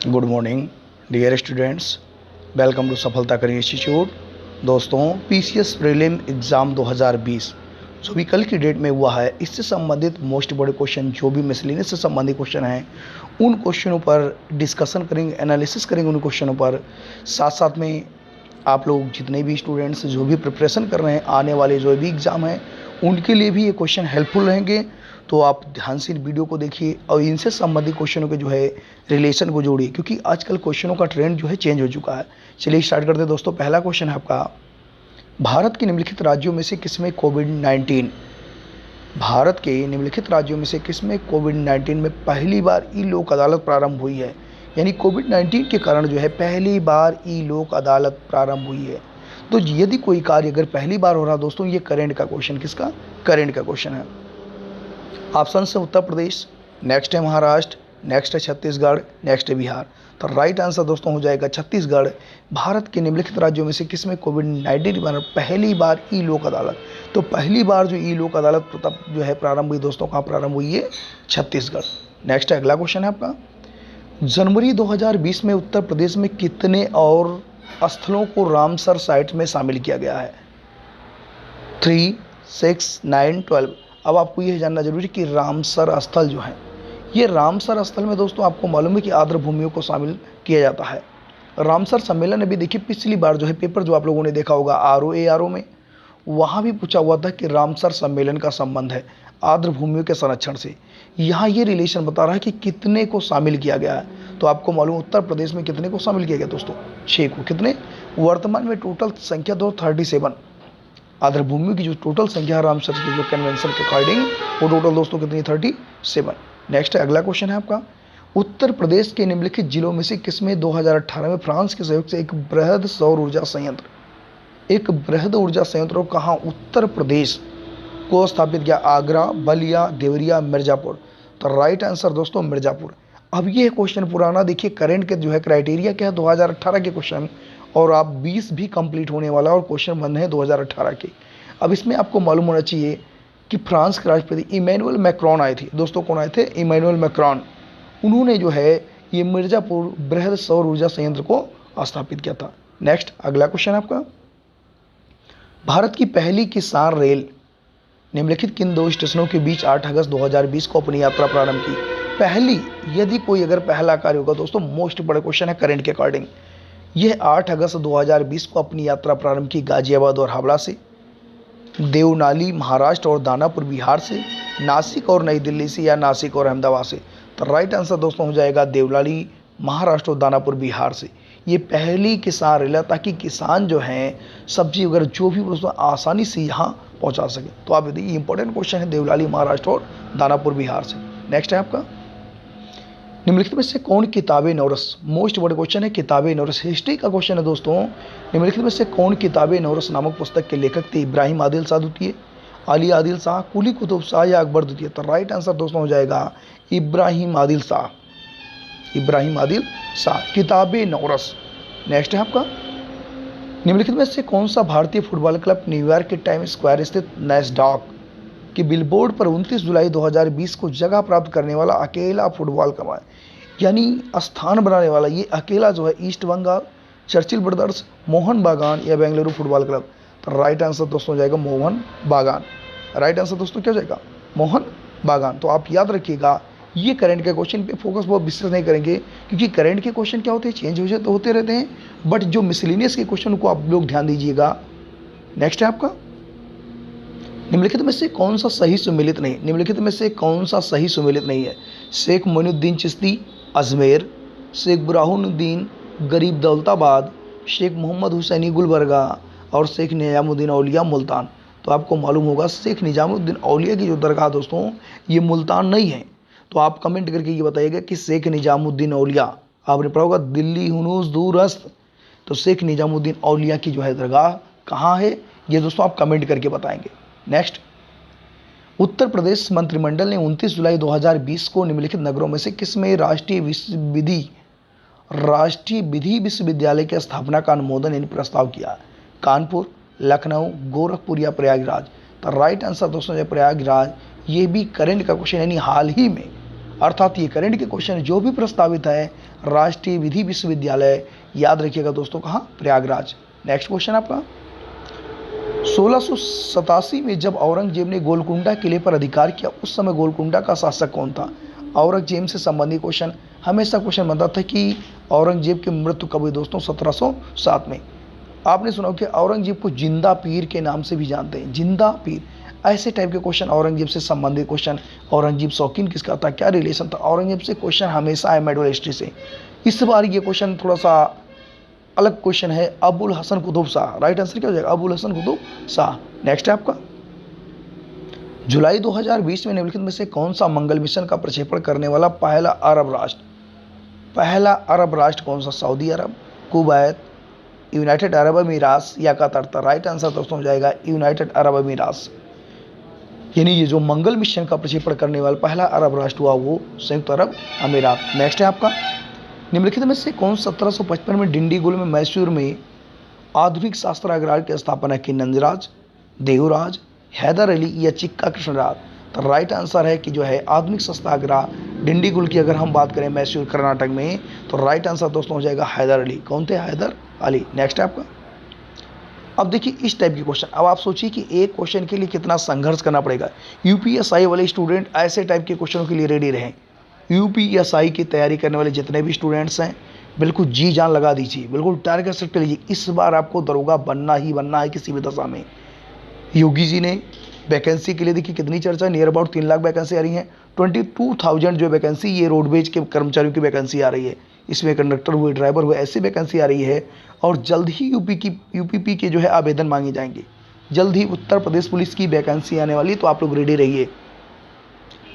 Good morning dear students, welcome to Safalta career institute. दोस्तों, PCS prelim exam 2020 जो भी कल की डेट में हुआ है, इससे संबंधित मोस्ट बड़े क्वेश्चन जो भी मिसलेनियस से संबंधित क्वेश्चन हैं, उन क्वेश्चनों पर डिस्कशन करेंगे, एनालिसिस करेंगे उन क्वेश्चनों पर। साथ साथ में आप लोग जितने भी स्टूडेंट्स जो भी प्रिपरेशन कर रहे हैं, आने वाले जो भी एग्ज़ाम हैं, उनके लिए भी ये क्वेश्चन हेल्पफुल रहेंगे। तो आप ध्यान से वीडियो को देखिए और इनसे संबंधित क्वेश्चनों के जो है रिलेशन को जोड़िए, क्योंकि आजकल क्वेश्चनों का ट्रेंड जो है चेंज हो चुका है। चलिए स्टार्ट करते हैं दोस्तों। पहला क्वेश्चन है आपका, भारत के निम्नलिखित राज्यों में से किसमें कोविड-19 भारत के निम्नलिखित राज्यों में से किसमें कोविड-19 में पहली बार ई लोक अदालत प्रारंभ हुई है। यानी कोविड-19 के कारण जो है पहली बार ई लोक अदालत प्रारंभ हुई है। तो यदि कोई कार्य अगर पहली बार हो रहा दोस्तों, ये करंट का क्वेश्चन, किसका करंट का क्वेश्चन है। ऑप्शन है उत्तर प्रदेश, नेक्स्ट है महाराष्ट्र, नेक्स्ट है छत्तीसगढ़, नेक्स्ट है बिहार। तो राइट आंसर दोस्तों हो जाएगा छत्तीसगढ़। भारत के निम्नलिखित राज्यों में से किसमें कोविड-19 के कारण पहली बार ई लोक अदालत, तो पहली बार जो ई लोक अदालत तब जो है प्रारंभ हुई दोस्तों, कहाँ प्रारंभ हुई है, छत्तीसगढ़। नेक्स्ट है, अगला क्वेश्चन है आपका, जनवरी 2020 में उत्तर प्रदेश में कितने और स्थलों को रामसर साइट में शामिल किया गया है। 3, 6, 9, 12। अब आपको यह जानना जरूरी है कि रामसर स्थल जो है, ये रामसर स्थल में दोस्तों आपको मालूम है कि आर्द्र भूमियों को शामिल किया जाता है। रामसर सम्मेलन अभी देखिए, पिछली बार जो है पेपर जो आप लोगों ने देखा होगा आरओ में, वहाँ भी पूछा हुआ था कि रामसर सम्मेलन का संबंध है आर्द्र भूमियों के संरक्षण से। यहाँ ये रिलेशन बता रहा है कि कितने को शामिल किया गया है। तो आपको मालूम उत्तर प्रदेश में कितने को शामिल किया गया दोस्तों, 6 को। कितने वर्तमान में टोटल संख्या दो 37 आर्द्र भूमियों की जो टोटल संख्या है रामसर की जो कन्वेंशन के अकॉर्डिंग, वो टोटल दोस्तों कितनी, 37। नेक्स्ट है, अगला क्वेश्चन है आपका, उत्तर प्रदेश के निम्नलिखित जिलों में से किसमें 2018 में फ्रांस के सहयोग से एक बृहद सौर ऊर्जा संयंत्र कहाँ उत्तर प्रदेश को स्थापित किया। आगरा, बलिया, देवरिया, मिर्जापुर। तो राइट आंसर दोस्तों मिर्जापुर। अब ये क्वेश्चन पुराना, देखिए करंट के जो है क्राइटेरिया क्या है, 2018 के क्वेश्चन, और आप 20 भी कंप्लीट होने वाला और क्वेश्चन बन है 2018 के। अब इसमें आपको मालूम होना चाहिए कि फ्रांस के राष्ट्रपति इमैनुअल मैक्रोन आए थे दोस्तों। कौन आए थे, इमैनुअल मैक्रोन। उन्होंने जो है ये मिर्जापुर बृहद सौर ऊर्जा संयंत्र को स्थापित किया था। नेक्स्ट, अगला क्वेश्चन आपका, भारत की पहली किसान रेल निम्नलिखित किन दो स्टेशनों के बीच 8 अगस्त 2020 को अपनी यात्रा प्रारंभ की। पहली, यदि कोई अगर पहला कार्य होगा दोस्तों, मोस्ट बड़ा क्वेश्चन है करंट के अकॉर्डिंग, यह 8 अगस्त 2020 को अपनी यात्रा प्रारंभ की गाजियाबाद और हावड़ा से, देवनाली महाराष्ट्र और दानापुर बिहार से, नासिक और नई दिल्ली से, या नासिक और अहमदाबाद से। तो राइट आंसर दोस्तों हो जाएगा देवनाली महाराष्ट्र और दानापुर बिहार से। ये पहली किसान रेल है ताकि किसान जो हैं सब्जी वगैरह जो भी दोस्तों आसानी से यहाँ पहुँचा सके। तो आप देखिए इंपॉर्टेंट क्वेश्चन है देवनाली महाराष्ट्र और दानापुर बिहार से। नेक्स्ट है आपका, निम्नलिखित में से कौन किताबे नौरस, मोस्ट बड़ा क्वेश्चन है किताबे नौरस, हिस्ट्री का क्वेश्चन है दोस्तों। निम्नलिखित में से कौन किताबे नौरस नामक पुस्तक के लेखक थे। इब्राहिम आदिल शाह द्वितीय, अली आदिल शाह, कुली कुतुब शाह, या अकबर द्वितीय। तो राइट आंसर दोस्तों हो जाएगा इब्राहिम आदिल शाह। इब्राहिम आदिल शाह, किताबे नौरस। नेक्स्ट है आपका, निम्नलिखित में से कौन सा भारतीय फुटबॉल क्लब न्यूयॉर्क के टाइम स्क्वायर स्थित नैस्डॉक कि बिलबोर्ड पर 29 जुलाई 2020 को जगह प्राप्त करने वाला अकेला फुटबॉल क्लब है, यानी स्थान बनाने वाला ये अकेला जो है east Bengal, Churchill Brothers, Mohan Bagan, या बेंगलुरु फुटबॉल क्लब। तो राइट आंसर दोस्तों हो जाएगा मोहन बागान। राइट आंसर दोस्तों क्या हो जाएगा, मोहन बागान। तो आप याद रखिएगा, ये करंट के क्वेश्चन पे फोकस बहुत विशेष नहीं करेंगे, क्योंकि करंट के क्वेश्चन क्या होते हैं, चेंज हो जाते होते रहते हैं, बट जो मिसलिनियस के क्वेश्चन को आप लोग ध्यान दीजिएगा। नेक्स्ट है आपका, निम्नलिखित में से कौन सा सही सुमेलित नहीं, निम्नलिखित में से कौन सा सही सुमेलित नहीं है। शेख मोइनुद्दीन चिश्ती अजमेर, शेख बुरहानुद्दीन गरीब दौलताबाद, शेख मोहम्मद हुसैनी गुलबर्गा, और शेख निजामुद्दीन औलिया मुल्तान। तो आपको मालूम होगा शेख निजामुद्दीन औलिया की जो दरगाह दोस्तों ये मुल्तान नहीं है। तो आप कमेंट करके ये बताइएगा कि शेख निजामुद्दीन औलिया, आपने पढ़ा होगा दिल्ली हुनूस दूरस्त, तो शेख निजामुद्दीन औलिया की जो है दरगाह कहाँ है, ये दोस्तों आप कमेंट करके बताएंगे। नेक्स्ट, उत्तर प्रदेश मंत्रिमंडल ने 29 जुलाई 2020 को निम्नलिखित नगरों में से किसमें राष्ट्रीय विधि विश्वविद्यालय की स्थापना का अनुमोदन यानी प्रस्ताव किया। कानपुर, लखनऊ, गोरखपुर, या प्रयागराज। तो राइट आंसर दोस्तों है प्रयागराज। ये भी करंट का क्वेश्चन, यानी हाल ही में अर्थात ये करंट के क्वेश्चन जो भी प्रस्तावित है राष्ट्रीय विधि विश्वविद्यालय, याद रखिएगा दोस्तों कहाँ, प्रयागराज। नेक्स्ट क्वेश्चन आपका 1687 में जब औरंगजेब ने गोलकुंडा किले पर अधिकार किया उस समय गोलकुंडा का शासक कौन था। औरंगजेब से संबंधित क्वेश्चन हमेशा क्वेश्चन बनता था कि औरंगजेब की मृत्यु कब हुई दोस्तों, 1707 में। आपने सुना कि औरंगजेब को जिंदा पीर के नाम से भी जानते हैं, जिंदा पीर। ऐसे टाइप के क्वेश्चन औरंगजेब से संबंधित क्वेश्चन, औरंगजेब शौकीन किसका था, क्या रिलेशन था औरंगजेब से, क्वेश्चन हमेशा है मेडल हिस्ट्री से। इस बार ये क्वेश्चन थोड़ा सा अलग क्वेश्चन है, अबुल हसन कुतुब शाह, राइट आंसर क्या हो जाएगा, अबुल हसन कुतुब शाह। नेक्स्ट है आपका जुलाई 2020 में निम्नलिखित में से कौन सा मंगल मिशन का प्रक्षेपण करने वाला पहला अरब राष्ट्र, पहला अरब राष्ट्र कौन सा, सऊदी अरब, कुवैत, यूनाइटेड अरब अमीरात या कतर। राइट आंसर दोस्तों हो जाएगा यूनाइटेड अरब अमीरात। यानी ये जो मंगल मिशन का प्रक्षेपण करने वाला पहला अरब राष्ट्र हुआ वो संयुक्त अरब अमीरात। नेक्स्ट है आपका निम्नलिखित में से कौन 1755 में डिंडीगुल में मैसूर में आधुनिक शास्त्रागार की स्थापना की, नंजराज, देवराज, हैदर अली या चिक्का कृष्णराज। तो राइट आंसर है कि जो है आधुनिक शस्त्रागार डिंडीगुल की अगर हम बात करें मैसूर कर्नाटक में, तो राइट आंसर दोस्तों हो जाएगा हैदर अली। कौन थे, हैदर अली। नेक्स्ट है आपका अब देखिए इस टाइप के क्वेश्चन, अब आप सोचिए कि एक क्वेश्चन के लिए कितना संघर्ष करना पड़ेगा। यूपीएसआई वाले स्टूडेंट ऐसे टाइप के क्वेश्चनों के लिए रेडी रहें। यूपीएसआई की तैयारी करने वाले जितने भी स्टूडेंट्स हैं बिल्कुल जी जान लगा दीजिए, बिल्कुल टारगेट सेट कर लीजिए। इस बार आपको दरोगा बनना ही बनना है किसी भी दशा में। योगी जी ने वैकेंसी के लिए देखिए कितनी चर्चा, नियर अबाउट 3 लाख वैकेंसी आ रही है। 22,000 जो वैकेंसी ये रोडवेज के कर्मचारियों की वैकेंसी आ रही है, इसमें कंडक्टर हुए, ड्राइवर हुए, ऐसी वैकेंसी आ रही है। और जल्द ही यूपीपी के जो है आवेदन मांगे जाएंगे। जल्द ही उत्तर प्रदेश पुलिस की वैकेंसी आने वाली, तो आप लोग रेडी रहिए।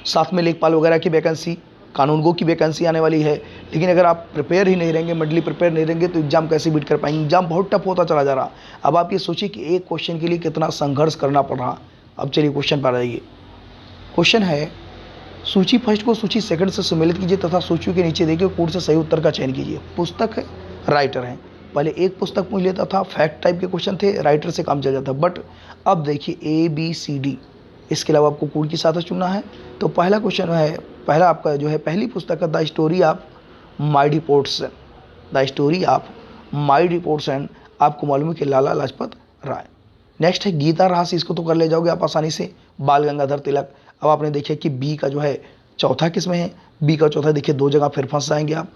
साथ में लेखपाल वगैरह की वैकेंसी, कानूनगो की वैकेंसी आने वाली है। लेकिन अगर आप प्रिपेयर ही नहीं रहेंगे, मेंटली प्रिपेयर नहीं रहेंगे, तो एग्जाम कैसे बीट कर पाएंगे। एग्जाम बहुत टफ होता चला जा रहा। अब आप ये सोचिए कि एक क्वेश्चन के लिए कितना संघर्ष करना पड़ रहा। अब चलिए क्वेश्चन पर आइए। क्वेश्चन है सूची फर्स्ट को सूची सेकंड से सम्मिलित कीजिए तथा सूची के नीचे देखिए कोड से सही उत्तर का चयन कीजिए। पुस्तक है, राइटर है। पहले एक पुस्तक पूछ लेता था, फैक्ट टाइप के क्वेश्चन थे, राइटर से काम चल जाता। बट अब देखिए ABCD, इसके अलावा आपको कोड की साथ चुनना है। तो पहला क्वेश्चन है, पहला आपका जो है पहली पुस्तक है the story of my deports, the story of my deports and आपको मालूम है कि लाला लाजपत राय। नेक्स्ट है गीता रहास, इसको तो कर ले जाओगे आप आसानी से, बाल गंगाधर तिलक। अब आपने देखिए कि बी का जो है चौथा किसमें है, बी का चौथा देखिए 2 जगह फिर फंस जाएंगे आप।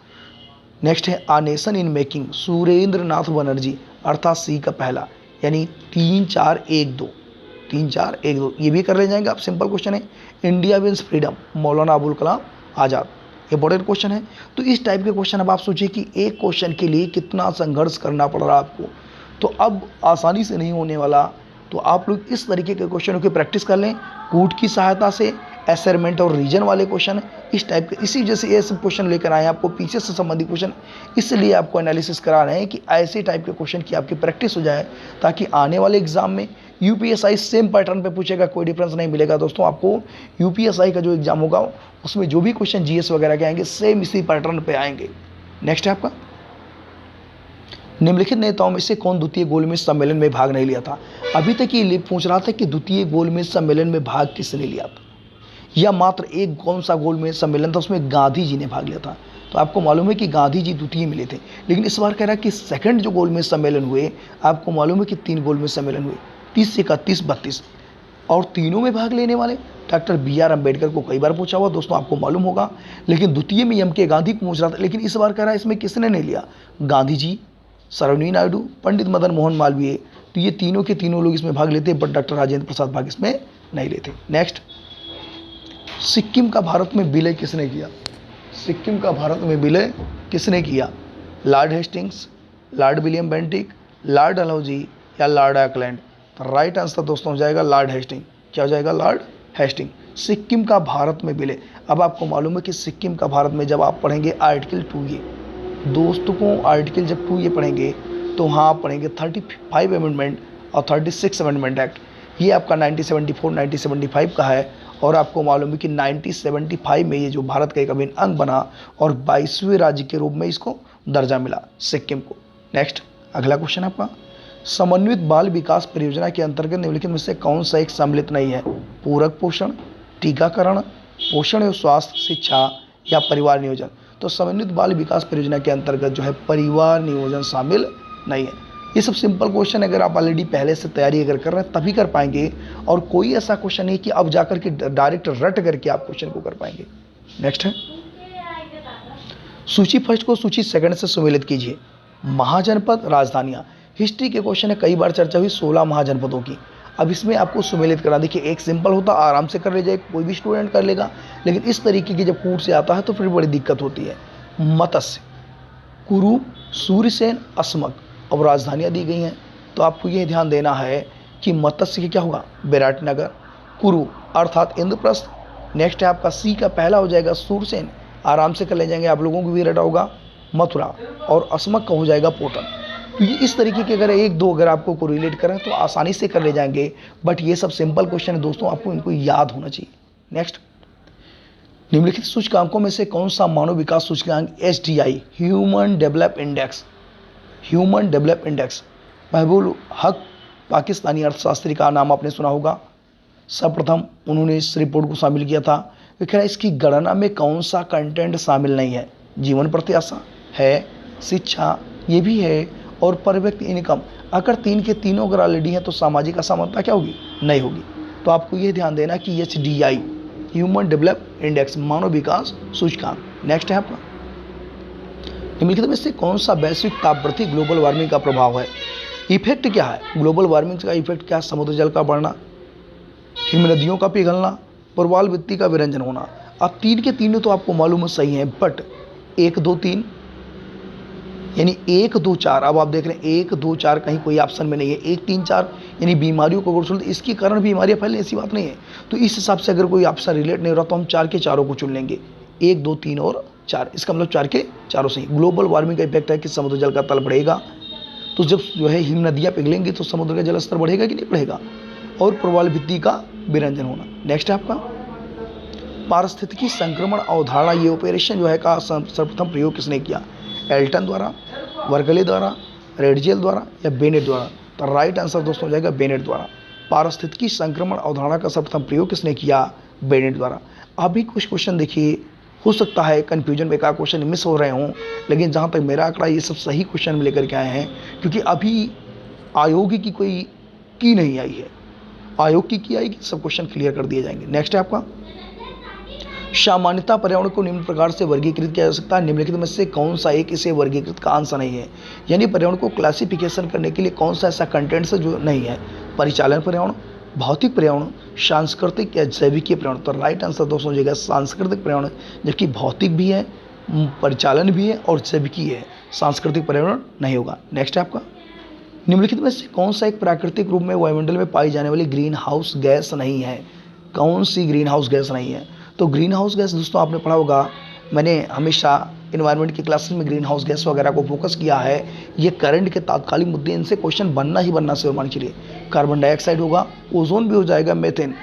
नेक्स्ट है a nation in making, Surendra नाथ बनर्जी, अर्थात सी का पहला, यानी 3 4 1 2, 3 4 1 2 ये भी कर ले जाएंगे आप। सिंपल क्वेश्चन है India wins freedom, Maulana Abul Kalam Azad. Important question है। तो इस टाइप के क्वेश्चन अब आप सोचिए कि एक क्वेश्चन के लिए कितना संघर्ष करना पड़ रहा है आपको। तो अब आसानी से नहीं होने वाला। तो आप लोग इस तरीके के क्वेश्चनों की प्रैक्टिस कर लें कूट की सहायता से। असाइनमेंट और रीजन वाले क्वेश्चन इस टाइप के, इसी जैसे ये सब क्वेश्चन लेकर आए आपको पीछे से संबंधित क्वेश्चन, इसलिए आपको एनालिसिस करा रहे हैं कि ऐसे टाइप के क्वेश्चन की आपकी प्रैक्टिस हो जाए, ताकि आने वाले एग्जाम में यूपीएसआई सेम पैटर्न पे पूछेगा, कोई डिफरेंस नहीं मिलेगा दोस्तों आपको। यूपीएसआई का जो एग्जाम होगा उसमें जो भी क्वेश्चन जीएस वगैरह के आएंगे सेम इसी पैटर्न पे आएंगे। नेक्स्ट है आपका निम्नलिखित नेताओं में से कौन द्वितीय गोलमेज सम्मेलन में भाग नहीं लिया था। अभी तक ये पूछ रहा था कि द्वितीय गोलमेज सम्मेलन में भाग किसने लिया था, या मात्र एक कौन सा गोलमेज सम्मेलन था उसमें गांधी जी ने भाग लिया था। तो आपको मालूम है कि गांधी जी द्वितीय मिले थे, लेकिन इस बार कह रहा है कि सेकंड जो गोलमेज सम्मेलन हुए, आपको मालूम है कि 3 गोलमेज सम्मेलन हुए, 30 31 32, और तीनों में भाग लेने वाले डॉक्टर BR अम्बेडकर को कई बार पूछा हुआ दोस्तों, आपको मालूम होगा। लेकिन द्वितीय में MK गांधी को पूछ रहा था, लेकिन इस बार कह रहा है इसमें किसने नहीं लिया, गांधी जी, सरोजिनी नायडू, पंडित मदन मोहन मालवीय। तो ये तीनों के तीनों लोग इसमें भाग लेते, बट डॉक्टर राजेंद्र प्रसाद भाग इसमें नहीं लेते। नेक्स्ट, सिक्किम का भारत में विलय किसने किया। सिक्किम का भारत में विलय किसने किया, Lord Hastings, Lord William Bentinck, Lord Dalhousie या लॉर्ड ऑकलैंड। तो राइट आंसर दोस्तों हो जाएगा लॉर्ड हेस्टिंग। क्या हो जाएगा, लॉर्ड हेस्टिंग। सिक्किम का भारत में विलय। अब आपको मालूम है कि सिक्किम का भारत में जब आप पढ़ेंगे आर्टिकल 2A, दोस्तों को आर्टिकल जब 2A पढ़ेंगे तो वहाँ आप पढ़ेंगे 35 अमेंडमेंट और 36 अमेंडमेंट एक्ट। ये आपका 1974 1975 का है। और आपको मालूम है कि 1975 में ये जो भारत का एक अभिन्न अंग बना और 22वें राज्य के रूप में इसको दर्जा मिला सिक्किम को। नेक्स्ट, अगला क्वेश्चन आपका, समन्वित बाल विकास परियोजना के अंतर्गत निम्नलिखित में से कौन सा एक सम्मिलित नहीं है, पूरक पोषण, टीकाकरण, पोषण एवं स्वास्थ्य, शिक्षा या परिवार नियोजन? तो समन्वित बाल विकास परियोजना के अंतर्गत जो है परिवार नियोजन शामिल नहीं है। ये सब सिंपल क्वेश्चन अगर आप ऑलरेडी पहले से तैयारी अगर कर रहे हैं तभी कर पाएंगे, और कोई ऐसा क्वेश्चन नहीं कि अब जाकर के डायरेक्ट रट करके आप क्वेश्चन को कर पाएंगे। नेक्स्ट है, सूची फर्स्ट को सूची सेकंड से सुमेलित कीजिए। महाजनपद, राजधानियाँ। हिस्ट्री के क्वेश्चन है, कई बार चर्चा हुई 16 महाजनपदों की। अब इसमें आपको सुमेलित करा, देखिए एक सिंपल होता आराम से कर ले जाए, कोई भी स्टूडेंट कर लेगा, लेकिन इस तरीके की जब कूट से आता है तो फिर बड़ी दिक्कत होती है। मत्स्य, कुरु, सूर्यसेन, अस्मक। अब राजधानियाँ दी गई हैं तो आपको ये ध्यान देना है कि मत्स्य के क्या होगा, विराटनगर। कुरु अर्थात इंद्रप्रस्थ। नेक्स्ट है आपका सी का पहला हो जाएगा सूरसेन, आराम से कर ले जाएंगे, आप लोगों को भी रटा होगा, मथुरा। और अस्मक का हो जाएगा पोटन। तो ये इस तरीके के अगर एक दो अगर आपको कोरिलेट करें तो आसानी से कर ले जाएंगे, बट ये सब सिंपल क्वेश्चन है दोस्तों, आपको इनको याद होना चाहिए। नेक्स्ट, निम्नलिखित सूचकांकों में से कौन सा मानव विकास सूचकांक HDI, human develop index, human develop index, महबूब हक पाकिस्तानी अर्थशास्त्री का नाम आपने सुना होगा, सर्वप्रथम उन्होंने इस रिपोर्ट को शामिल किया था। लेकिन इसकी गणना में कौन सा कंटेंट शामिल नहीं है? जीवन प्रत्याशा है, शिक्षा ये भी है, और पर व्यक्ति इनकम। अगर तीन के तीनों अगर ऑलरेडी हैं तो सामाजिक असमानता क्या होगी? नहीं होगी। तो आपको ये ध्यान देना कि HDI, ह्यूमन डेवलप इंडेक्स, मानव विकास सूचकांक। नेक्स्ट है आपका, निम्नलिखित में से कौन सा वैश्विक तापवृद्धि ग्लोबल वार्मिंग का प्रभाव है? इफेक्ट क्या है ग्लोबल वार्मिंग का? इफेक्ट क्या है? समुद्र जल का बढ़ना, हिम नदियों का पिघलना, प्रवाल वृत्ति का विरंजन होना। अब तीन के तीनों तो आपको मालूम है सही है, बट 1, 2, 3 यानी 1, 2, 4, अब आप देख रहे हैं 1, 2, 4 कहीं कोई ऑप्शन में नहीं है। 1, 3, 4 यानी बीमारियों को अगर सुनते इसके कारण बीमारियां फैलने, ऐसी बात नहीं है। तो इस हिसाब से अगर कोई ऑप्शन रिलेट नहीं हो रहा तो हम 4 के चारों को चुन लेंगे, 1, 2, 3 और 4। इसका मतलब 4 के चारों सही। ग्लोबल वार्मिंग का इफेक्ट है कि समुद्र जल का तल बढ़ेगा, तो जब जो है हिम नदियाँ पिघलेंगी तो समुद्र का जल स्तर बढ़ेगा कि नहीं बढ़ेगा, और प्रवाल भित्ति का विरंजन होना। नेक्स्ट है आपका, पारिस्थितिकी संक्रमण अवधारणा, ये ऑपरेशन जो है का सर्वप्रथम प्रयोग किसने किया? एल्टन द्वारा, वर्गले द्वारा, रेडजेल द्वारा या बेनेट द्वारा? तो राइट आंसर दोस्तों हो जाएगा बेनेट द्वारा। पारिस्थितिकी संक्रमण अवधारणा का सर्वप्रथम प्रयोग किसने किया? बेनेट द्वारा। अभी कुछ क्वेश्चन देखिए, हो सकता है कन्फ्यूजन में का क्वेश्चन मिस हो रहे हों, लेकिन जहाँ तक मेरा आंकड़ा ये सब सही क्वेश्चन में लेकर के आए हैं, क्योंकि अभी आयोग की कोई की नहीं आई है, आयोग की आएगी, सब क्वेश्चन क्लियर कर दिए जाएंगे। नेक्स्ट है आपका, सामान्यतः पर्यावरण को निम्न प्रकार से वर्गीकृत किया जा सकता है, निम्नलिखित में से कौन सा एक इसे वर्गीकृत का आंसर नहीं है? यानी पर्यावरण को क्लासिफिकेशन करने के लिए कौन सा ऐसा कंटेंट है जो नहीं है? परिचालन पर्यावरण, भौतिक पर्यावरण, सांस्कृतिक या जैविकीय पर्यावरण? तो राइट आंसर दोस्तों हो जाएगा सांस्कृतिक पर्यावरण, जबकि भौतिक भी है, परिचालन भी है और जैविकीय है, सांस्कृतिक पर्यावरण नहीं होगा। नेक्स्ट है आपका, निम्नलिखित में से कौन सा एक प्राकृतिक रूप में वायुमंडल में पाई जाने वाली ग्रीन हाउस गैस नहीं है? कौन सी ग्रीन हाउस गैस नहीं है? तो ग्रीन हाउस गैस दोस्तों आपने पढ़ा होगा, मैंने हमेशा इन्वायरमेंट की क्लासेस में ग्रीन हाउस गैस वगैरह को फोकस किया है। ये करंट के तात्कालिक मुद्दे, इनसे क्वेश्चन बनना ही बनना से मान चलिए। कार्बन डाइऑक्साइड होगा, ओजोन भी हो जाएगा, मेथेन।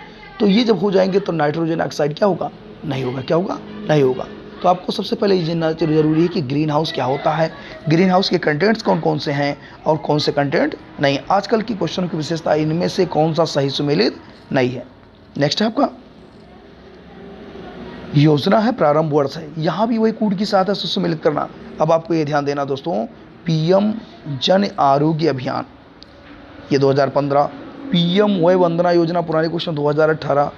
तो ये जब हो जाएंगे तो नाइट्रोजन ऑक्साइड क्या होगा? नहीं होगा। क्या होगा? नहीं होगा। तो आपको सबसे पहले ये जानना जरूरी है कि ग्रीन हाउस क्या होता है, ग्रीन हाउस के कंटेंट्स कौन कौन से हैं और कौन से कंटेंट नहीं। आजकल की क्वेश्चन की विशेषता इनमें से कौन सा सही सुमेलित नहीं है। नेक्स्ट है आपका, योजना है प्रारंभ वर्ष है, यहाँ भी वही कूट की सहायता से सुमेलित करना। अब आपको ये ध्यान देना दोस्तों, पीएम जन आरोग्य अभियान ये 2015, पीएम वय वंदना योजना पुराने क्वेश्चन 2018,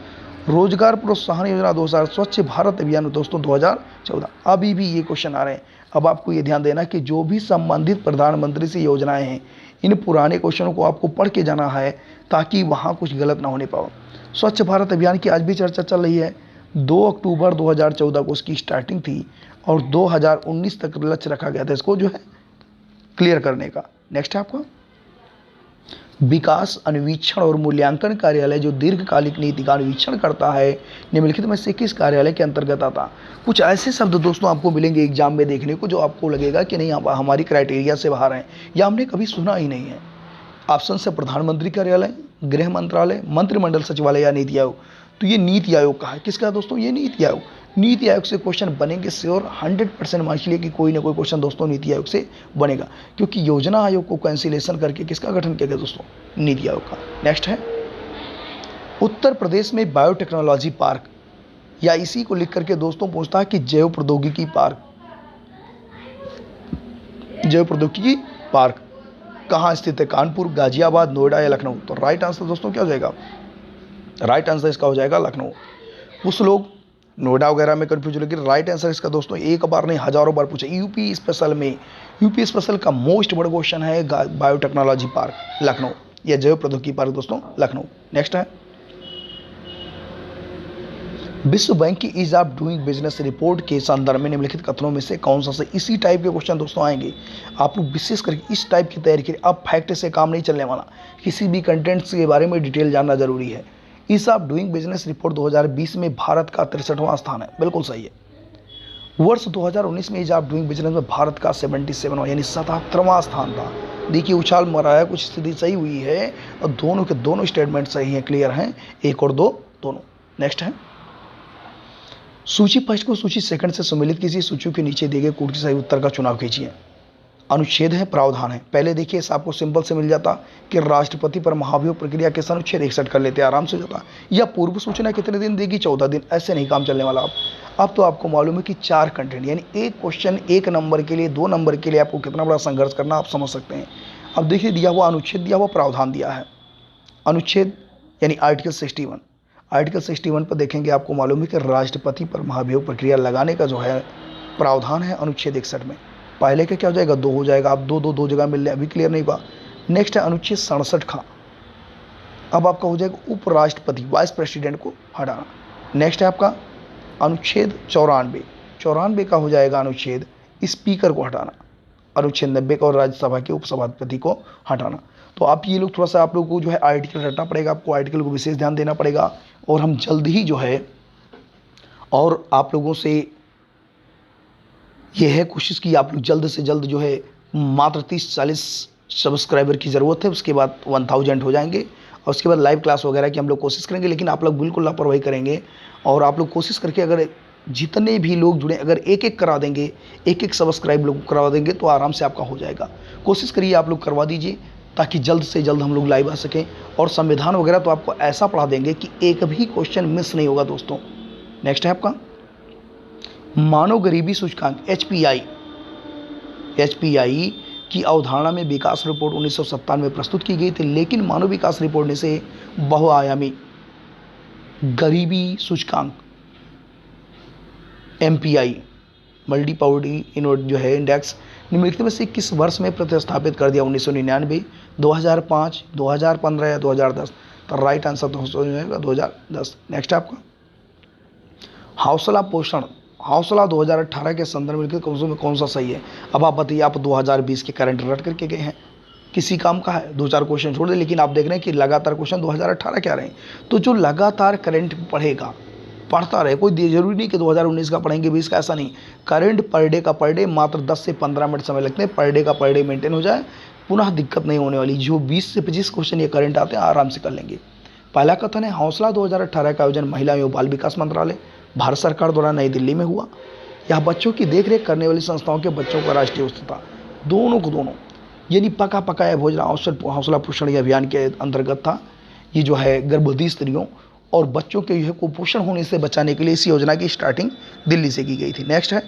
रोजगार प्रोत्साहन योजना 2000, स्वच्छ भारत अभियान दोस्तों 2014। अभी भी ये क्वेश्चन आ रहे हैं। अब आपको ये ध्यान देना कि जो भी संबंधित प्रधानमंत्री से योजनाएं हैं, इन पुराने क्वेश्चनों को आपको पढ़ के जाना है ताकि वहाँ कुछ गलत ना होने पाओ। स्वच्छ भारत अभियान की आज भी चर्चा चल रही है। 2 अक्टूबर 2014 को उसकी स्टार्टिंग थी और 2019 तक लक्ष्य रखा गया था इसको जो है क्लियर करने का। नेक्स्ट है आपका, विकास अन्वीक्षण और मूल्यांकन कार्यालय जो दीर्घकालिक नीति का अन्वीक्षण करता है, निम्नलिखित में से किस कार्यालय के अंतर्गत आता? कुछ ऐसे शब्द दोस्तों आपको मिलेंगे एग्जाम में देखने को जो आपको लगेगा कि नहीं हमारी क्राइटेरिया से बाहर हैं या हमने कभी सुना ही नहीं है। ऑप्शन से प्रधानमंत्री कार्यालय, गृह मंत्रालय, मंत्रिमंडल सचिवालय या नीति आयोग। तो ये नीति आयोग का है। किसका दोस्तों? ये नीति आयोग। नीति आयोग से क्वेश्चन बनेंगे श्योर, 100% मान लीजिए कि कोई ना कोई क्वेश्चन दोस्तों नीति आयोग से बनेगा, क्योंकि योजना आयोग को कैंसिलेशन करके किसका गठन किया गया दोस्तों? नीति आयोग का। नेक्स्ट है, उत्तर प्रदेश में बायोटेक्नोलॉजी पार्क या इसी को लिख करके दोस्तों पूछता है कि जैव प्रौद्योगिकी पार्क कहाँ स्थित है? कानपुर, गाजियाबाद, नोएडा या लखनऊ? तो राइट आंसर दोस्तों क्या हो जाएगा? राइट आंसर इसका हो जाएगा लखनऊ। कुछ लोग नोएडा वगैरह में कंफ्यूज, लेकिन राइट आंसर इसका दोस्तों एक बार नहीं हजारों बार पूछे। यूपी स्पेशल का मोस्ट बड़ा क्वेश्चन है बायोटेक्नोलॉजी पार्क लखनऊ या जैव प्रौद्योगिकी पार्क दोस्तों लखनऊ। नेक्स्ट है विश्व बैंक की ease of doing business report के संदर्भ में निम्नलिखित कथनों में से कौन सा सही? इसी टाइप के क्वेश्चन दोस्तों आएंगे, आप लोग विशेष करके इस टाइप की तैयारी करिए। अब फैक्ट से काम नहीं चलने वाला, किसी भी कंटेंट्स के बारे में डिटेल जानना जरूरी है। Ease of doing business report 2020 में भारत का 63वां स्थान है, बिल्कुल सही है। वर्ष 2019 में ईज ऑफ डूइंग बिजनेस में भारत का 77वां यानी 77वां स्थान था। देखिए उछाल मराया, कुछ स्थिति सही हुई है और दोनों के दोनों स्टेटमेंट सही हैं, क्लियर हैं, एक और दो दोनों। नेक्स्ट है सूची फर्स्ट को सूची सेकंड से सम्मिलित कीजिए। सूची के नीचे दिए गए कोड के सही उत्तर का चुनाव कीजिए। अनुच्छेद है, प्रावधान है। पहले देखिए इस आपको सिंपल से मिल जाता कि राष्ट्रपति पर महाभियोग प्रक्रिया के अनुच्छेद 61 कर लेते, आराम से जाता। या पूर्व सूचना कितने दिन देगी? 14 दिन। ऐसे नहीं काम चलने वाला। अब तो आपको मालूम है कि 4 कंटेंट यानी एक क्वेश्चन 1 नंबर के लिए 2 नंबर के लिए आपको कितना बड़ा संघर्ष करना आप समझ सकते हैं। अब देखिए दिया हुआ अनुच्छेद, दिया हुआ प्रावधान दिया है। अनुच्छेद यानी आर्टिकल 61, आर्टिकल 61 पर देखेंगे आपको मालूम है कि राष्ट्रपति पर महाभियोग प्रक्रिया लगाने का जो है प्रावधान है अनुच्छेद 61 में। पहले का क्या हो जाएगा? 2 हो जाएगा। अब दो जगह मिल रहे, अभी क्लियर नहीं हुआ। नेक्स्ट है अनुच्छेद 67 का, अब आपका हो जाएगा उपराष्ट्रपति वाइस प्रेसिडेंट को हटाना। नेक्स्ट है आपका अनुच्छेद 94 का हो जाएगा अनुच्छेद स्पीकर को हटाना। अनुच्छेद 90 का और राज्यसभा के उपसभापति को हटाना। तो आप ये लोग थोड़ा सा आप लोगों को जो है आर्टिकल रटना पड़ेगा, आपको आर्टिकल को विशेष ध्यान देना पड़ेगा। और हम जल्द ही जो है और आप लोगों से ये है कोशिश की आप लोग जल्द से जल्द जो है मात्र 30-40 सब्सक्राइबर की ज़रूरत है, उसके बाद 1000 हो जाएंगे और उसके बाद लाइव क्लास वगैरह की हम लोग कोशिश करेंगे। लेकिन आप लोग बिल्कुल लापरवाही करेंगे और आप लोग कोशिश करके अगर जितने भी लोग जुड़े अगर एक करा देंगे, एक सब्सक्राइब लोग करवा देंगे तो आराम से आपका हो जाएगा। कोशिश करिए आप लोग करवा दीजिए ताकि जल्द से जल्द हम लोग लाइव आ सकें। और संविधान वगैरह तो आपको ऐसा पढ़ा देंगे कि एक भी क्वेश्चन मिस नहीं होगा दोस्तों। नेक्स्ट है आपका मानव गरीबी सूचकांक HPI की अवधारणा में विकास रिपोर्ट 1997 में प्रस्तुत की गई थी, लेकिन मानव विकास रिपोर्ट ने से बहुआयामी गरीबी सूचकांक MPI मल्टी पॉवर्टी जो है इंडेक्स निम्नलिखित में से किस वर्ष में प्रतिस्थापित कर दिया? 1999, 2005, 2015 या 2010? तो राइट आंसर तो हो जाएगा 2010। नेक्स्ट है आपका हौसला पोषण, हौसला 2018 के संदर्भ में कौन सा सही है? अब आप बताइए, आप 2020 के करंट रट करके गए हैं, किसी काम का है? 2-4 क्वेश्चन छोड़ दे, लेकिन आप देख रहे हैं कि लगातार क्वेश्चन 2018 क्या रहे हैं। तो जो लगातार करंट पढ़ेगा पढ़ता रहे, कोई जरूरी नहीं कि 2019 का पढ़ेंगे 20 का, ऐसा नहीं। करंट पर डे का पर डे मात्र 10 से 15 मिनट समय लगते हैं, पर डे का पर डे मेंटेन हो जाए, पुनः दिक्कत नहीं होने वाली। जो 20 से 25 क्वेश्चन ये करंट आते हैं आराम से कर लेंगे। पहला कथन है हौसला 2018 का आयोजन महिला एवं बाल विकास मंत्रालय भारत सरकार द्वारा नई दिल्ली में हुआ। यह बच्चों की देखरेख करने वाली संस्थाओं के बच्चों का राष्ट्रीय उच्चता दोनों यानी पका पकाया भोजन हौसला पोषण अभियान के अंतर्गत था। ये जो है गर्भवती स्त्रियों और बच्चों के जो है कुपोषण होने से बचाने के लिए इस योजना की स्टार्टिंग दिल्ली से की गई थी। नेक्स्ट है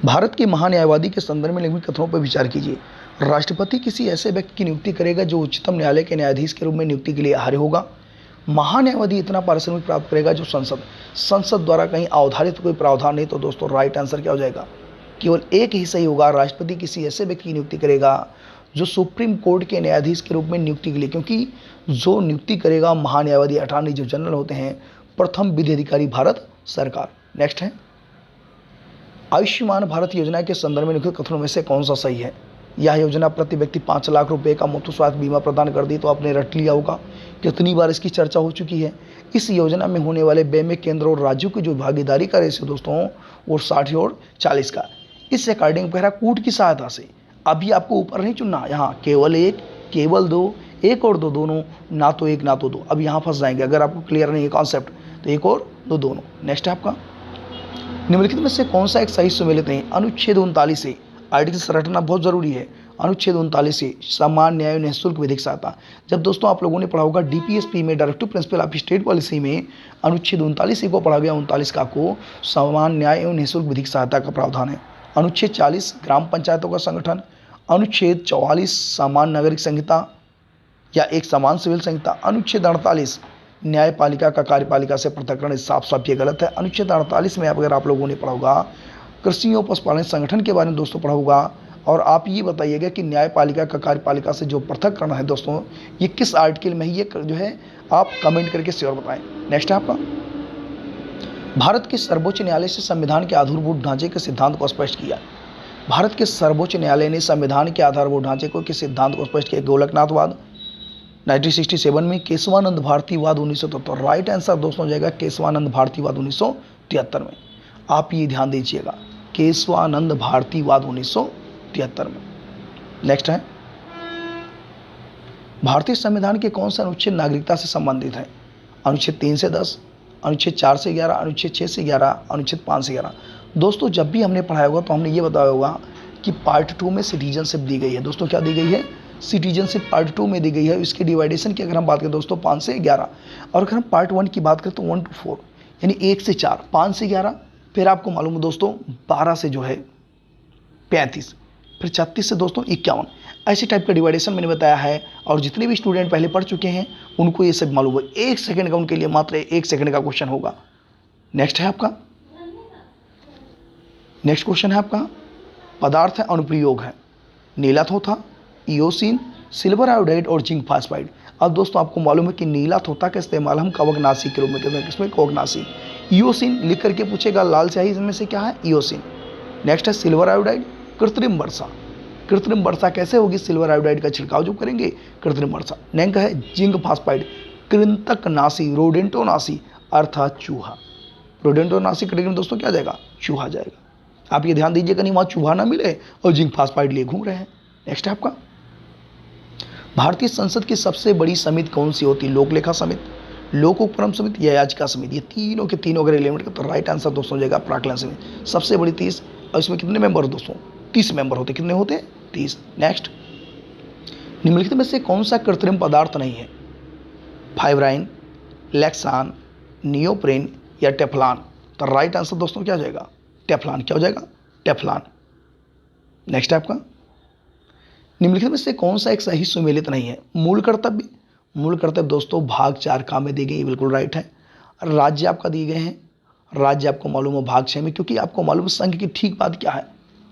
भारत के महान्यायवादी के संदर्भ में निम्नलिखित कथनों पर विचार कीजिए। राष्ट्रपति किसी ऐसे व्यक्ति की नियुक्ति करेगा जो उच्चतम न्यायालय के न्यायाधीश के रूप में नियुक्ति के लिए अर्ह होगा। महान्यायवादी इतना पारिश्रमिक प्राप्त करेगा जो संसद द्वारा कहीं अवधारित कोई प्रावधान नहीं। तो दोस्तों राइट आंसर क्या हो जाएगा? केवल एक ही सही होगा। राष्ट्रपति किसी ऐसे व्यक्ति की नियुक्ति करेगा जो सुप्रीम कोर्ट के न्यायाधीश के रूप में नियुक्ति के लिए, क्योंकि जो नियुक्ति करेगा महान्यायवादी अटॉर्नी जो जनरल होते हैं, प्रथम विधि अधिकारी भारत सरकार। नेक्स्ट है आयुष्मान भारत योजना के संदर्भ में निम्नलिखित कथनों में से कौन सा सही है? यह योजना प्रति व्यक्ति 5 लाख रुपए का मुफ्त स्वास्थ्य बीमा प्रदान कर दी। तो आपने रट लिया होगा, कितनी बार इसकी चर्चा हो चुकी है। इस योजना में होने वाले व्यय में केंद्र और राज्यों की जो भागीदारी का रेशियो दोस्तों वो 60 और 40 का। इस अकॉर्डिंग पहला कूट की सहायता से अभी आपको ऊपर नहीं चुनना, यहाँ केवल 1 केवल 2 1 और 2 दोनों, ना तो 1 ना तो 2। अब यहाँ फंस जाएंगे अगर आपको क्लियर नहीं है कॉन्सेप्ट, तो 1 और 2 दोनों। नेक्स्ट है आपका निम्नलिखित में से कौन सा एक सही सुमेलित नहीं? अनुच्छेद 39 से आर्टिकल रटना बहुत जरूरी है। अनुच्छेद 39 ए समान न्याय और निःशुल्क विधिक सहायता। जब दोस्तों आप लोगों ने पढ़ा होगा डीपीएसपी में, directive principle of state policy में, अनुच्छेद 39 ए को पढ़ा गया, 39 का को समान न्याय एवं निःशुल्क विधिक सहायता का प्रावधान है। अनुच्छेद 40 ग्राम पंचायतों का संगठन, अनुच्छेद 44 समान नागरिक संहिता या एक समान सिविल संहिता, अनुच्छेद 48 न्यायपालिका का कार्यपालिका से पृथक्करण, साफ साफ ये गलत है। अनुच्छेद 48 में अगर आप लोगों ने पढ़ा होगा कृषि और पशुपालन संगठन के बारे में दोस्तों पढ़ा होगा, और आप ये बताइएगा कि न्यायपालिका का कार्यपालिका से जो पृथक्करण है दोस्तों ये किस आर्टिकल में है, ये जो है आप कमेंट करके श्योर बताएं। नेक्स्ट है आपका, भारत के सर्वोच्च न्यायालय से संविधान के आधारभूत ढांचे के सिद्धांत को स्पष्ट किया। भारत के सर्वोच्च न्यायालय ने संविधान के आधारभूत ढांचे को के सिद्धांत को स्पष्ट किया। गोलकनाथवाद 1967 में, केशवानंद भारतीवाद 1973। राइट आंसर दोस्तों हो जाएगा केशवानंद भारतीवाद 1973 में। आप ये ध्यान दीजिएगा, केशवानंद भारतीवाद 1973 में। नेक्स्ट है, भारतीय संविधान के कौन सा अनुच्छेद नागरिकता से संबंधित है? अनुच्छेद 3 से 10, अनुच्छेद 4 से 11, अनुच्छेद 6 से 11, अनुच्छेद 5 से 11। दोस्तों जब भी हमने पढ़ाया होगा तो हमने ये बताया होगा कि पार्ट 2 में सिटीजनशिप दी गई है। दोस्तों क्या दी गई है? सिटीजनशिप पार्ट 2 में दी गई है। इसके डिवाइडेशन की अगर हम बात करें दोस्तों 5 से 11, और अगर हम पार्ट 1 की बात करें तो 1 to 4 यानी 1 से 4, 5 से 11, फिर आपको मालूम है दोस्तों 12 से जो है 35, फिर 36 से दोस्तों 51, ऐसे टाइप का डिवाइडेशन मैंने बताया है। और जितने भी स्टूडेंट पहले पढ़ चुके हैं उनको ये सब मालूम है। 1 सेकंड का उनके लिए मात्र 1 सेकंड का क्वेश्चन होगा। नेक्स्ट है आपका, नेक्स्ट क्वेश्चन है आपका, पदार्थ है अनुप्रयोग है, नीला थोथा, इयोसिन, सिल्वर आयोडाइड और जिंक फास्फाइड। अब दोस्तों आपको मालूम है कि नीला थोथा का इस्तेमाल हम कवकनाशी के रूप में करते हैं। किसमें? कवकनाशी। इयोसिन लिख करके पूछेगा, लाल स्याही इसमें से क्या है? इयोसिन। नेक्स्ट है सिल्वर आयोडाइड, कृत्रिम वर्षा। कृत्रिम वर्षा कैसे होगी? सिल्वर आयोडाइड का छिड़काव जो करेंगे, कृत्रिम वर्षा। नेक्स्ट है जिंक फास्फाइड, कृंतकनाशी, रोडेंटोनाशी अर्थात चूहा। रोडेंटोनाशी करेंगे दोस्तों क्या जाएगा? चूहा जाएगा। आप ये ध्यान दीजिएगा नहीं वहाँ चूहा ना मिले और जिंक फास्फाइड लिए घूम रहे हैं। नेक्स्ट है आपका, भारतीय संसद की सबसे बड़ी समिति कौन सी होती है? लोक लेखा समिति, लोक उपक्रम समिति या याचिका समिति। ये तीनों के तीनों अगर एलिमिनेट कर तो राइट आंसर दोस्तों हो जाएगा प्राक्कलन समिति। सबसे बड़ी 30, और इसमें कितने मेंबर दोस्तों? 30 मेंबर होते। कितने होते हैं? 30। नेक्स्ट, निम्नलिखित में से कौन सा कृत्रिम पदार्थ नहीं है? फाइब्राइन, लेक्सान, नियोप्रेन या टेफ्लॉन। तो राइट आंसर दोस्तों क्या हो जाएगा? टेफ्लॉन। क्या हो जाएगा? टेफ्लॉन। नेक्स्ट है आपका, निम्नलिखित में से कौन सा एक सही सुमेलित नहीं है? मूल कर्तव्य। मूल कर्तव्य दोस्तों भाग 4 का में दी गई, बिल्कुल राइट है। राज्य आपका दिए गए हैं, राज्य आपको मालूम है भाग 6 में, क्योंकि आपको मालूम है संघ की ठीक बात क्या है?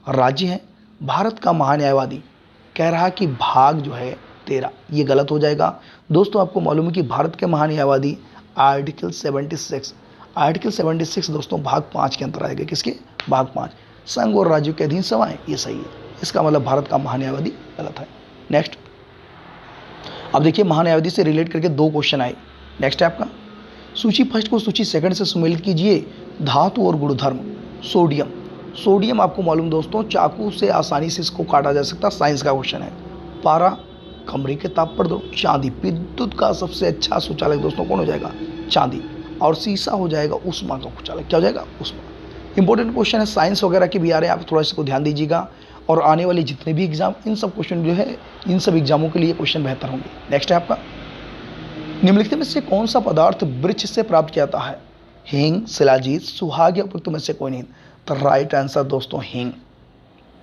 राज्य है। भारत का महान्यायवादी कह रहा कि भाग जो है 13, ये गलत हो जाएगा। दोस्तों आपको मालूम है कि भारत के महान्यायवादी आर्टिकल 76, आर्टिकल 76 दोस्तों भाग 5 के अंतर आएगा। किसके? भाग 5, संघ और राज्यों के अधीन सेवाएं, ये सही है। इसका मतलब भारत का महान्यायवादी गलत है। नेक्स्ट, अब देखिए महान्यायवादी से रिलेट करके 2 क्वेश्चन आए। नेक्स्ट है आपका, सूची फर्स्ट को सूची सेकंड से सुमेलित कीजिए। धातु और गुणधर्म। सोडियम, सोडियम आपको मालूम दोस्तों चाकू से आसानी से इसको काटा जा सकता, साइंस का क्वेश्चन है। पारा, कमरे के ताप पर दो। चांदी, विद्युत का सबसे अच्छा सुचालक दोस्तों कौन हो जाएगा? चांदी। और शीशा हो जाएगा उष्मा का सुचालक। क्या हो जाएगा? उष्मा। इंपॉर्टेंट क्वेश्चन है, साइंस वगैरह के भी आ रहे हैं, आप थोड़ा इसको ध्यान दीजिएगा। और आने वाले जितने भी एग्जाम, इन सब क्वेश्चन जो है इन सब एग्जामों के लिए क्वेश्चन बेहतर होंगे। नेक्स्ट है आपका, निम्नलिखित में से कौन सा पदार्थ वृक्ष से प्राप्त किया जाता है? हींग, शिलाजीत, सुहाग या उपयुक्त में से कोई नहीं। तो राइट आंसर दोस्तों हींग।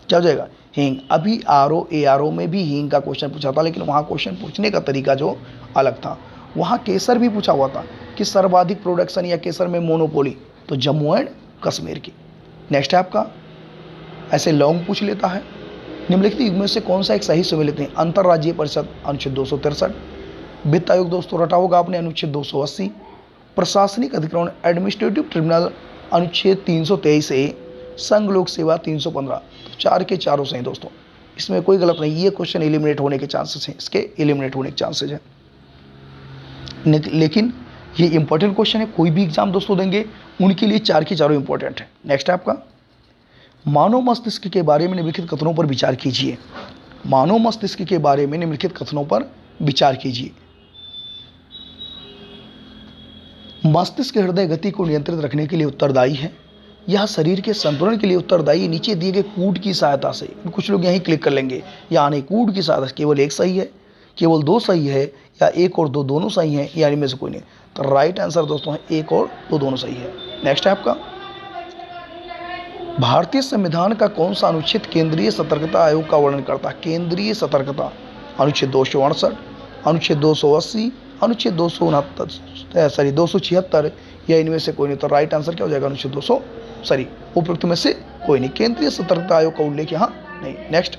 क्या हो जाएगा? हींग। अभी ARO में भी हींग का क्वेश्चन पूछा था, लेकिन वहाँ क्वेश्चन पूछने का तरीका जो अलग था। वहाँ केसर भी पूछा हुआ था कि सर्वाधिक प्रोडक्शन या केसर में मोनोपोली, तो जम्मू एंड कश्मीर की। नेक्स्ट है आपका, ऐसे लॉन्ग पूछ लेता है, निम्नलिखित में से कौन सा एक सही सुमेलित नहीं? अंतर्राज्यीय परिषद, अनुच्छेद 263। वित्त आयोग दोस्तों रटा होगा आपने, अनुच्छेद 280। प्रशासनिक अधिकरण, एडमिनिस्ट्रेटिव ट्रिब्यूनल, अनुच्छेद 323A। संघ लोक सेवा 315। तो 4 के चारों सही दोस्तों, इसमें कोई गलत नहीं। ये क्वेश्चन एलिमिनेट होने के चांसेस हैं, इसके एलिमिनेट होने के चांसेस हैं। लेकिन ये इंपॉर्टेंट क्वेश्चन है, कोई भी एग्जाम दोस्तों देंगे उनके लिए 4 के चारों इंपॉर्टेंट है। नेक्स्ट है आपका, मानव मस्तिष्क के बारे में निम्नलिखित कथनों पर विचार कीजिए। मानव मस्तिष्क के बारे में निम्नलिखित कथनों पर विचार कीजिए। मस्तिष्क हृदय गति को नियंत्रित रखने के लिए उत्तरदायी है। यह शरीर के संतुलन के लिए उत्तरदायी है। नीचे दिए गए कूट की सहायता से, कुछ लोग यहीं क्लिक कर लेंगे, यानी कूट की सहायता से केवल एक सही है, केवल दो सही है, या एक और दो दोनों सही हैं, या इनमें से कोई नहीं। तो राइट आंसर दोस्तों है एक और दो दोनों सही है। नेक्स्ट है आपका, भारतीय संविधान का कौन सा अनुच्छेद केंद्रीय सतर्कता आयोग का वर्णन करता है? केंद्रीय सतर्कता, अनुच्छेद 268, अनुच्छेद 280, अनुच्छेद 276, या इनमें से कोई नहीं। तो राइट आंसर क्या हो जाएगा? अनुच्छेद 200 उपयुक्त में से कोई नहीं, केंद्रीय सतर्कता आयोग का उल्लेख यहाँ नहीं। नेक्स्ट,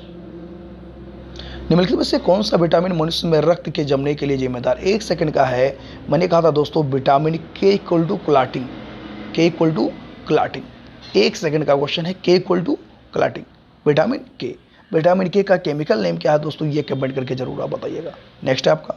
निम्नलिखित में से कौन सा विटामिन मनुष्य में रक्त के जमने के लिए जिम्मेदार? एक सेकंड का है, मैंने कहा था दोस्तों विटामिन के इक्वल टू क्लाटिंग, के इक्वल टू क्लाटिंग। एक सेकंड का क्वेश्चन है, के इक्वल टू क्लाटिंग, विटामिन के। विटामिन के का केमिकल नेम क्या है दोस्तों? ये कमेंट करके जरूर आप बताइएगा। नेक्स्ट है आपका,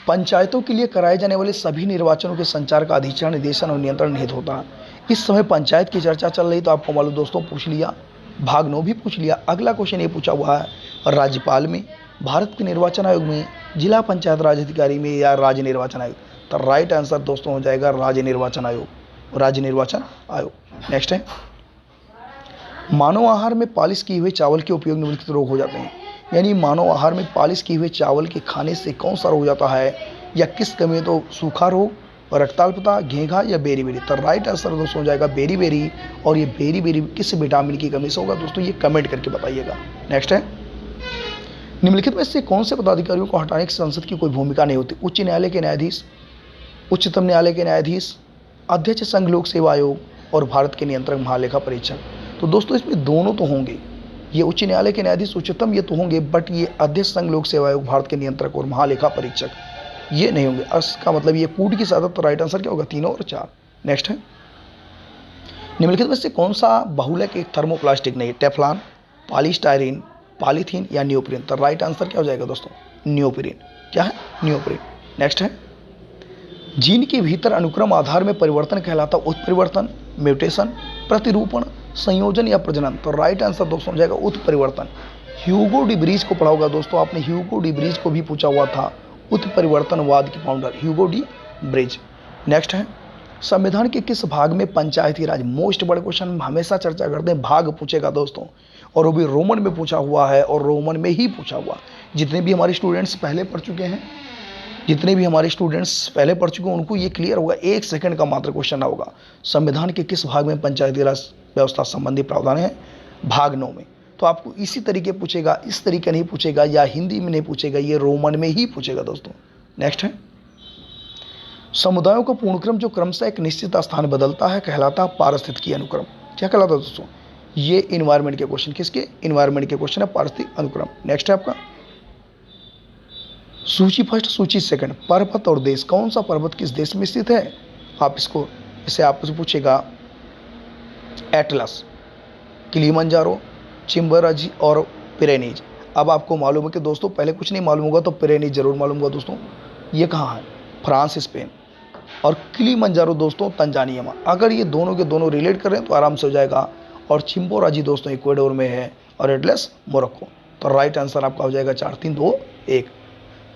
पंचायतों के लिए कराए जाने वाले सभी निर्वाचनों के संचार का अधिचार, निर्देशन और नियंत्रण निहित होता है। इस समय पंचायत की चर्चा चल रही, तो आपको मालूम दोस्तों पूछ लिया, भाग 9 भी पूछ लिया। अगला क्वेश्चन ये पूछा हुआ है, राज्यपाल में, भारत के निर्वाचन आयोग में, जिला पंचायत राज अधिकारी में, या राज्य निर्वाचन आयोग? तो राइट आंसर दोस्तों हो जाएगा राज्य निर्वाचन आयोग, राज्य निर्वाचन आयोग। नेक्स्ट है, मानव आहार में पालिश किए हुए चावल के उपयोग निम्नलिखित रोग हो जाते हैं। यानी मानव आहार में पालिश किए हुए चावल के खाने से कौन सा रोग हो जाता है, या किस कमी? तो सूखा रोग, रक्ताल्पता, घेंघा, या बेरी-बेरी? तो राइट आंसर दोस्तों हो जाएगा बेरी-बेरी। और ये बेरी-बेरी किस विटामिन की कमी से होगा दोस्तों? ये कमेंट करके बताइएगा। नेक्स्ट है, निम्नलिखित में से कौन से पदाधिकारियों को हटाने की संसद की कोई भूमिका नहीं होती? उच्च न्यायालय के न्यायाधीश, उच्चतम न्यायालय के न्यायाधीश, अध्यक्ष संघ लोक सेवा आयोग, और भारत के नियंत्रक महालेखा परीक्षक। तो दोस्तों इसमें दोनों तो होंगे, ये उच्च न्यायालय के न्यायाधीश उच्चतम ये तो होंगे, बट ये अध्यक्ष संघ लोक सेवा आयोग, भारत के नियंत्रक और महालेखा परीक्षक ये नहीं होंगे। इसका मतलब ये कूट की सादत। तो राइट आंसर क्या होगा? 3 और 4। नेक्स्ट है, निम्नलिखित में से कौन सा बहुलक एक थर्मोप्लास्टिक नहीं? टेफ्लॉन, पॉलीस्टायरीन, पॉलीथीन, या नियोप्रीन? तो राइट आंसर क्या हो जाएगा दोस्तों? नियोप्रीन। क्या है? नियोप्रीन। नेक्स्ट है, जीन के भीतर अनुक्रम आधार में परिवर्तन कहलाता उत्परिवर्तन, म्यूटेशन, प्रतिरूपण, संयोजन, या प्रजनन? तो राइट आंसर दोस्तों हो जाएगा उत्परिवर्तन। ह्यूगो डी ब्रीज को पढ़ा होगा दोस्तों आपने, ह्यूगो डी ब्रीज को भी पूछा हुआ था, उत्परिवर्तनवाद के founder Hugo de Vries. Next है, संविधान के किस भाग में पंचायती राज? मोस्ट बड़े क्वेश्चन, हमेशा चर्चा करते हैं, भाग पूछेगा दोस्तों, और वो भी रोमन में पूछा हुआ है, और रोमन में ही पूछा हुआ। जितने भी हमारे स्टूडेंट्स पहले पढ़ चुके हैं, उनको ये क्लियर होगा। एक सेकंड का मात्र क्वेश्चन होगा, संविधान के किस भाग में पंचायती राज व्यवस्था संबंधी प्रावधान है? भाग 9 में। तो आपको इसी तरीके पूछेगा, इस तरीके नहीं पूछेगा, या हिंदी में नहीं पूछेगा, ये रोमन में ही पूछेगा दोस्तों। नेक्स्ट है, समुदायों का पूर्णक्रम जो क्रमशः एक निश्चित स्थान बदलता है कहलाता है पारिस्थितिकी अनुक्रम। क्या कहलाता है दोस्तों? ये इन्वायरमेंट के क्वेश्चन, किसके? इन्वायरमेंट के क्वेश्चन है, पारिस्थितिक अनुक्रम। नेक्स्ट है आपका, सूची फर्स्ट सूची सेकंड, पर्वत और देश, कौन सा पर्वत किस देश में स्थित है? आप इसको, इसे आपसे पूछेगा, एटलस, किलिमंजारो, चिम्बोराजी और पिरेनीज। अब आपको मालूम है कि दोस्तों पहले कुछ नहीं मालूम होगा तो पिरेनीज जरूर मालूम होगा दोस्तों। ये कहाँ है? France, Spain. और किलिमंजारो दोस्तों तंजानिया में। अगर ये दोनों के दोनों रिलेट करें तो आराम से हो जाएगा। और चिम्बोराजी दोस्तों इक्वाडोर में है, और एटलस मोरक्को। तो राइट आंसर आपका हो जाएगा 4, 3, 2, 1।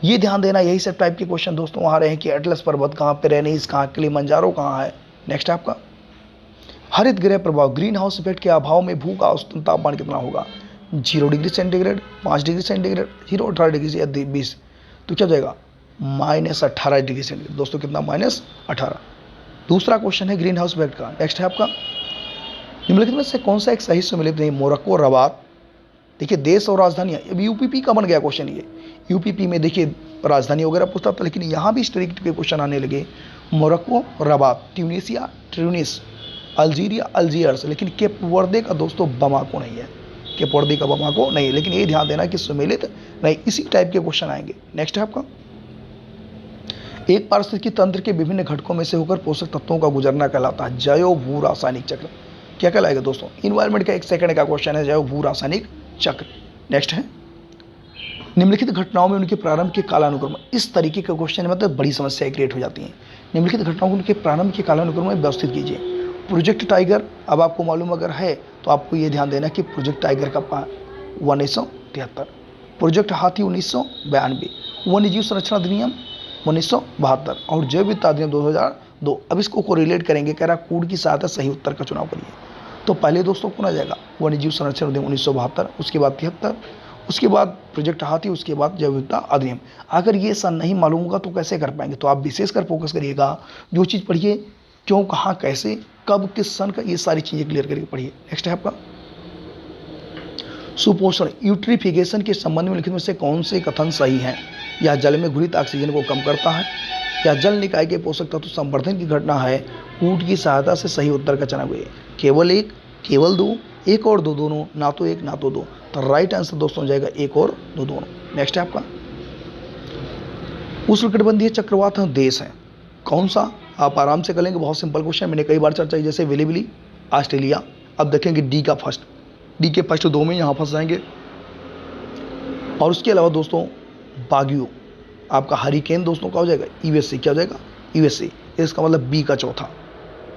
ये ध्यान देना, यही सब टाइप के क्वेश्चन दोस्तों आ रहे हैं कि एटलस पर्वत कहाँ, पिरेनीज कहाँ, किलिमंजारो कहाँ है। नेक्स्ट आपका, हरित गृह प्रभाव, ग्रीन हाउस इफेक्ट के अभाव में भू का औसतन तापमान कितना होगा? 0 degree centigrade, 5 degree centigrade, 0, 18 degree या 20? तो क्या हो जाएगा? -18 डिग्री सेंटीग्रेड। दोस्तों कितना? -18। दूसरा क्वेश्चन है ग्रीन हाउस इफेक्ट का। नेक्स्ट है आपका, निम्नलिखित में से कौन सा एक सही सम्मिलित नहीं? Morocco, Rabat. देखिए देश और राजधानियाँ, अब यूपीपी का बन गया क्वेश्चन ये। यूपीपी में देखिए राजधानी वगैरह पूछता था, लेकिन यहाँ भी इस तरीके के क्वेश्चन आने लगे। Morocco, Rabat, Tunisia, Tunis, Algeria, Algiers. लेकिन केप वर्दे का दोस्तों बमाको नहीं है, केप वर्दे का बमाको नहीं है। लेकिन ये ध्यान देना कि सम्मिलित नहीं, इसी टाइप के क्वेश्चन आएंगे। नेक्स्ट है आपका, एक पारिस्थितिकी तंत्र के विभिन्न घटकों में से होकर पोषक तत्वों का गुजरना कहलाता है जैव भू रासायनिक चक्र। क्या कहलाएगा दोस्तों? इन्वायरमेंट का 1 सेकंड का क्वेश्चन है, जैव भू रासायनिक चक्र। नेक्स्ट है, निम्नलिखित घटनाओं में उनके प्रारंभ के कालानुक्रम। इस तरीके के क्वेश्चन मतलब बड़ी समस्याएं क्रिएट हो जाती हैं। निम्नलिखित घटनाओं को उनके प्रारंभ के कालानुक्रम में व्यवस्थित कीजिए। प्रोजेक्ट टाइगर, अब आपको मालूम अगर है तो आपको ये ध्यान देना कि प्रोजेक्ट टाइगर का 1973, प्रोजेक्ट हाथी 1992, वन्यजीव संरक्षण अधिनियम 1972 और जैव विविधता अधिनियम 2। अब इसको कोरिलेट करेंगे, कह रहा कूट की सहायता सही उत्तर का चुनाव करिए। तो पहले दोस्तों कौन आ जाएगा, वन्यजीव संरक्षण अधिनियम 1972, उसके बाद 73, उसके बाद प्रोजेक्ट हाथी, उसके बाद जैव विविधता अधिनियम। अगर ये सन नहीं मालूम होगा तो कैसे कर पाएंगे, तो आप विशेषकर फोकस करिएगा, जो चीज़ पढ़िए क्यों, कहाँ, कैसे, कब, किस सन का, ये सारी चीज़ें क्लियर करके पढ़िए। नेक्स्ट है आपका सुपोषण, यूट्रिफिकेशन के संबंध में लिखित में से कौन से कथन सही हैं। यह जल में घुलित ऑक्सीजन को कम करता है, या जल निकाय के पोषक तत्व संवर्धन की घटना है, कूट की सहायता से सही उत्तर का चुनाव करिए। केवल एक, केवल दो, एक और दो, दोनों, ना तो एक ना तो दो। तो राइट आंसर दोस्तों हो जाएगा एक और दो, दोनों। नेक्स्ट है आपका उष्णकटिबंधीय चक्रवात देश है कौन सा, आप आराम से कर लेंगे, बहुत सिंपल क्वेश्चन, मैंने कई बार चर्चा की, जैसे वेलेबिली, ऑस्ट्रेलिया। अब देखेंगे डी का फर्स्ट, डी के फर्स्ट दो में यहाँ फंस जाएंगे। और उसके अलावा दोस्तों बागियो, आपका हरिकेन दोस्तों का हो जाएगा यूएसए, क्या हो जाएगा यूएसए, इसका मतलब बी का चौथा,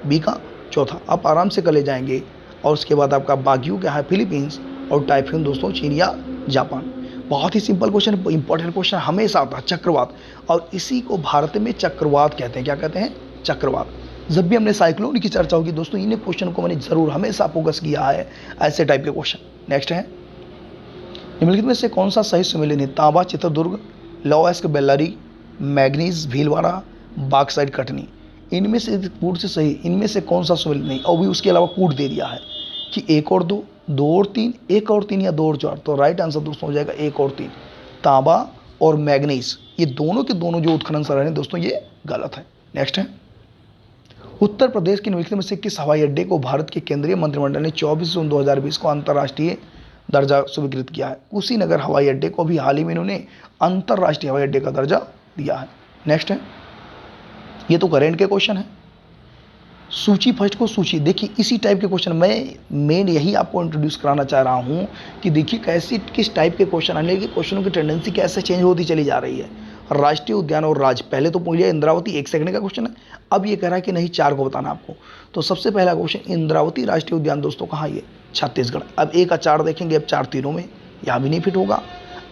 बी का चौथा, आप आराम से कर ले जाएंगे। और उसके बाद आपका बागियो क्या है फिलीपींस, और टाइफून दोस्तों चीन या जापान। बहुत ही सिंपल क्वेश्चन, इंपॉर्टेंट क्वेश्चन हमेशा आता है, चक्रवात, और इसी को भारत में चक्रवात कहते हैं। क्या कहते हैं, चक्रवात। जब भी हमने साइक्लोन की चर्चा होगी दोस्तों, इन्हीं क्वेश्चन को मैंने जरूर हमेशा फोकस किया है, ऐसे टाइप के क्वेश्चन। नेक्स्ट है निम्नलिखित में से कौन सा सही सुमेलित है, तांबा चित्रदुर्ग, लौहअयस्क बेल्लारी, मैग्नीज भीलवाड़ा, बाक्साइड कटनी। इनमें से कूट से सही, इनमें से कौन सा सुमेलित नहीं, और भी उसके अलावा कूट दे दिया है कि एक और दो, दो और तीन, एक और तीन या दो और चार। तो राइट आंसर दोस्तों हो जाएगा एक और तीन, तांबा और मैग्नीज, ये दोनों के दोनों जो उत्खनन सर हैं दोस्तों ये गलत है। नेक्स्ट है उत्तर प्रदेश के निम्नलिखित में से किस हवाई अड्डे को भारत के केंद्रीय मंत्रिमंडल ने 24 जून 2020 को अंतर्राष्ट्रीय दर्जा स्वीकृत किया है। कुशीनगर हवाई अड्डे को भी हाल ही में इन्होंने अंतर्राष्ट्रीय हवाई अड्डे का दर्जा दिया है। नेक्स्ट है, ये तो करेंट के क्वेश्चन है, सूची फर्स्ट को सूची, देखिए इसी टाइप के क्वेश्चन मैं मेन यही आपको इंट्रोड्यूस कराना चाह रहा हूँ कि देखिए कैसी किस टाइप के क्वेश्चन आने लगे, क्वेश्चनों की टेंडेंसी कैसे चेंज होती चली जा रही है। राष्ट्रीय उद्यान और राज्य, पहले तो पूछ लिया इंद्रावती, एक सेकंड का क्वेश्चन है, अब ये कह रहा है कि नहीं चार को बताना आपको। तो सबसे पहला क्वेश्चन इंद्रावती राष्ट्रीय उद्यान दोस्तों कहाँ, ये छत्तीसगढ़। अब एक का चार देखेंगे, अब चार तीनों में, यहाँ भी नहीं फिट होगा।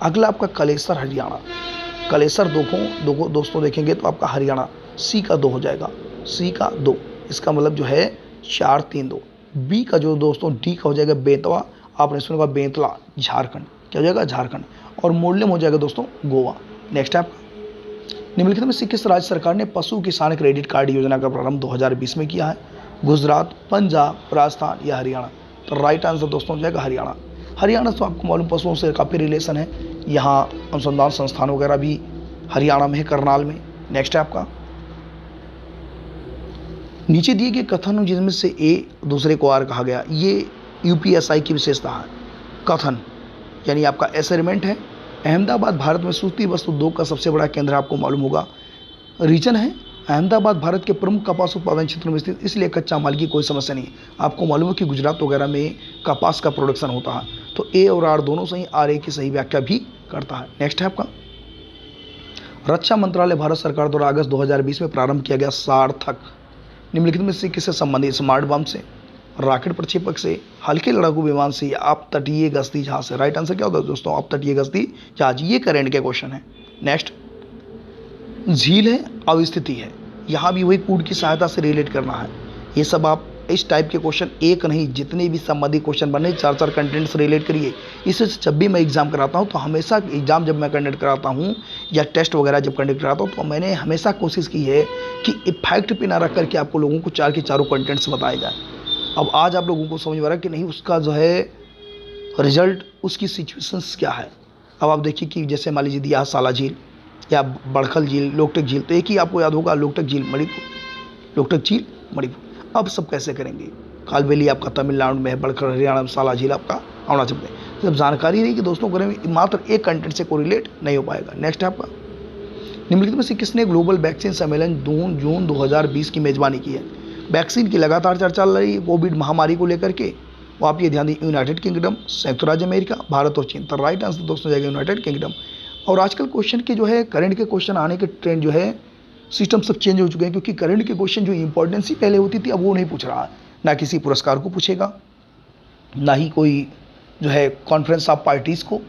अगला आपका कलेसर हरियाणा, कलेसर दो दोस्तों देखेंगे तो आपका हरियाणा, सी का 2 हो जाएगा, सी का 2, इसका मतलब जो है 4 3 2। बी का जो दोस्तों डी का हो जाएगा बेतवा, आपने सुना बेतला, झारखंड, क्या हो जाएगा झारखंड। और मोरलेम हो जाएगा दोस्तों गोवा। नेक्स्ट है आपका निम्नलिखित में से किस राज्य सरकार ने पशु किसान क्रेडिट कार्ड योजना का प्रारंभ 2020 में किया है, गुजरात, पंजाब, राजस्थान या हरियाणा। तो राइट आंसर दोस्तों हो जाएगा हरियाणा। हरियाणा तो आपको मालूम पशुओं से काफ़ी रिलेशन है, यहाँ अनुसंधान संस्थान वगैरह भी हरियाणा में है, करनाल में। नेक्स्ट है आपका नीचे दिए गए कथन जिनमें से ए दूसरे को आर कहा गया, ये यूपीएसआई की विशेषता है। कथन यानी आपका असाइनमेंट है। अहमदाबाद भारत में सूती वस्तु उद्योग का सबसे बड़ा केंद्र आपको मालूम होगा। रीजन है अहमदाबाद भारत के प्रमुख कपास उत्पादन क्षेत्रों में स्थित, इसलिए कच्चा माल की कोई समस्या नहीं। आपको मालूम है कि गुजरात वगैरह में कपास का प्रोडक्शन होता है। तो ए और आर दोनों सही, आर ए की सही व्याख्या भी करता है। नेक्स्ट है आपका रक्षा मंत्रालय भारत सरकार द्वारा अगस्त 2020 में प्रारंभ किया गया सार्थक निम्नलिखित में से किससे संबंधित, स्मार्ट बम से, रॉकेट प्रक्षेपक से, हल्के लड़ाकू विमान से या आप तटीय गश्ती जहाज से। राइट आंसर क्या होता है दोस्तों, आप तटीय गश्ती जहाज। ये करंट के क्वेश्चन है। नेक्स्ट झील है, अवस्थिति है, यहाँ भी वही कूट की सहायता से रिलेट करना है। ये सब आप इस टाइप के क्वेश्चन, एक नहीं जितने भी संबंधित क्वेश्चन बने, 4 कंटेंट से रिलेट करिए। इससे जब भी मैं एग्जाम कराता हूँ तो हमेशा एग्जाम जब मैं कंडक्ट कराता हूँ या टेस्ट वगैरह जब कंडक्ट कराता हूँ तो मैंने हमेशा कोशिश की है कि इफेक्ट पे ना रख करके आपको लोगों को 4 के चारों कंटेंट्स बताए जाए। अब आज आप लोगों को समझ में आ रहा है कि नहीं उसका जो है रिजल्ट, उसकी सिचुएशंस क्या है। अब आप देखिए कि जैसे मान लीजिए दिया साला झील या बड़खल झील, लोकटक झील, तो एक ही आपको याद होगा लोकटक झील मणिपुर, लोकटक झील मणिपुर। अब सब कैसे करेंगे, कालबेली आपका तमिलनाडु में है, बड़खल हरियाणा में, साला झील आपका अरुणाचल में। जब जानकारी रही कि दोस्तों करेंगे मात्र एक कंटेंट से कोरिलेट नहीं हो पाएगा। नेक्स्ट है आपका निम्नलिखित में से किसने ग्लोबल वैक्सीन सम्मेलन जून 2020 की मेजबानी की है। वैक्सीन की लगातार चर्चा चल रही है कोविड महामारी को लेकर के। वो आप ये ध्यान दें, यूनाइटेड किंगडम, संयुक्त राज्य अमेरिका, भारत और चीन। तो राइट आंसर दोस्तों जाएगा यूनाइटेड किंगडम। और आजकल क्वेश्चन के जो है करंट के क्वेश्चन आने के ट्रेंड जो है सिस्टम सब चेंज हो चुके हैं, क्योंकि करंट के क्वेश्चन जो इंपॉर्टेंसी पहले होती थी अब वो नहीं पूछ रहा है। ना किसी पुरस्कार को पूछेगा, ना ही कोई जो है कॉन्फ्रेंस ऑफ पार्टीज़ को,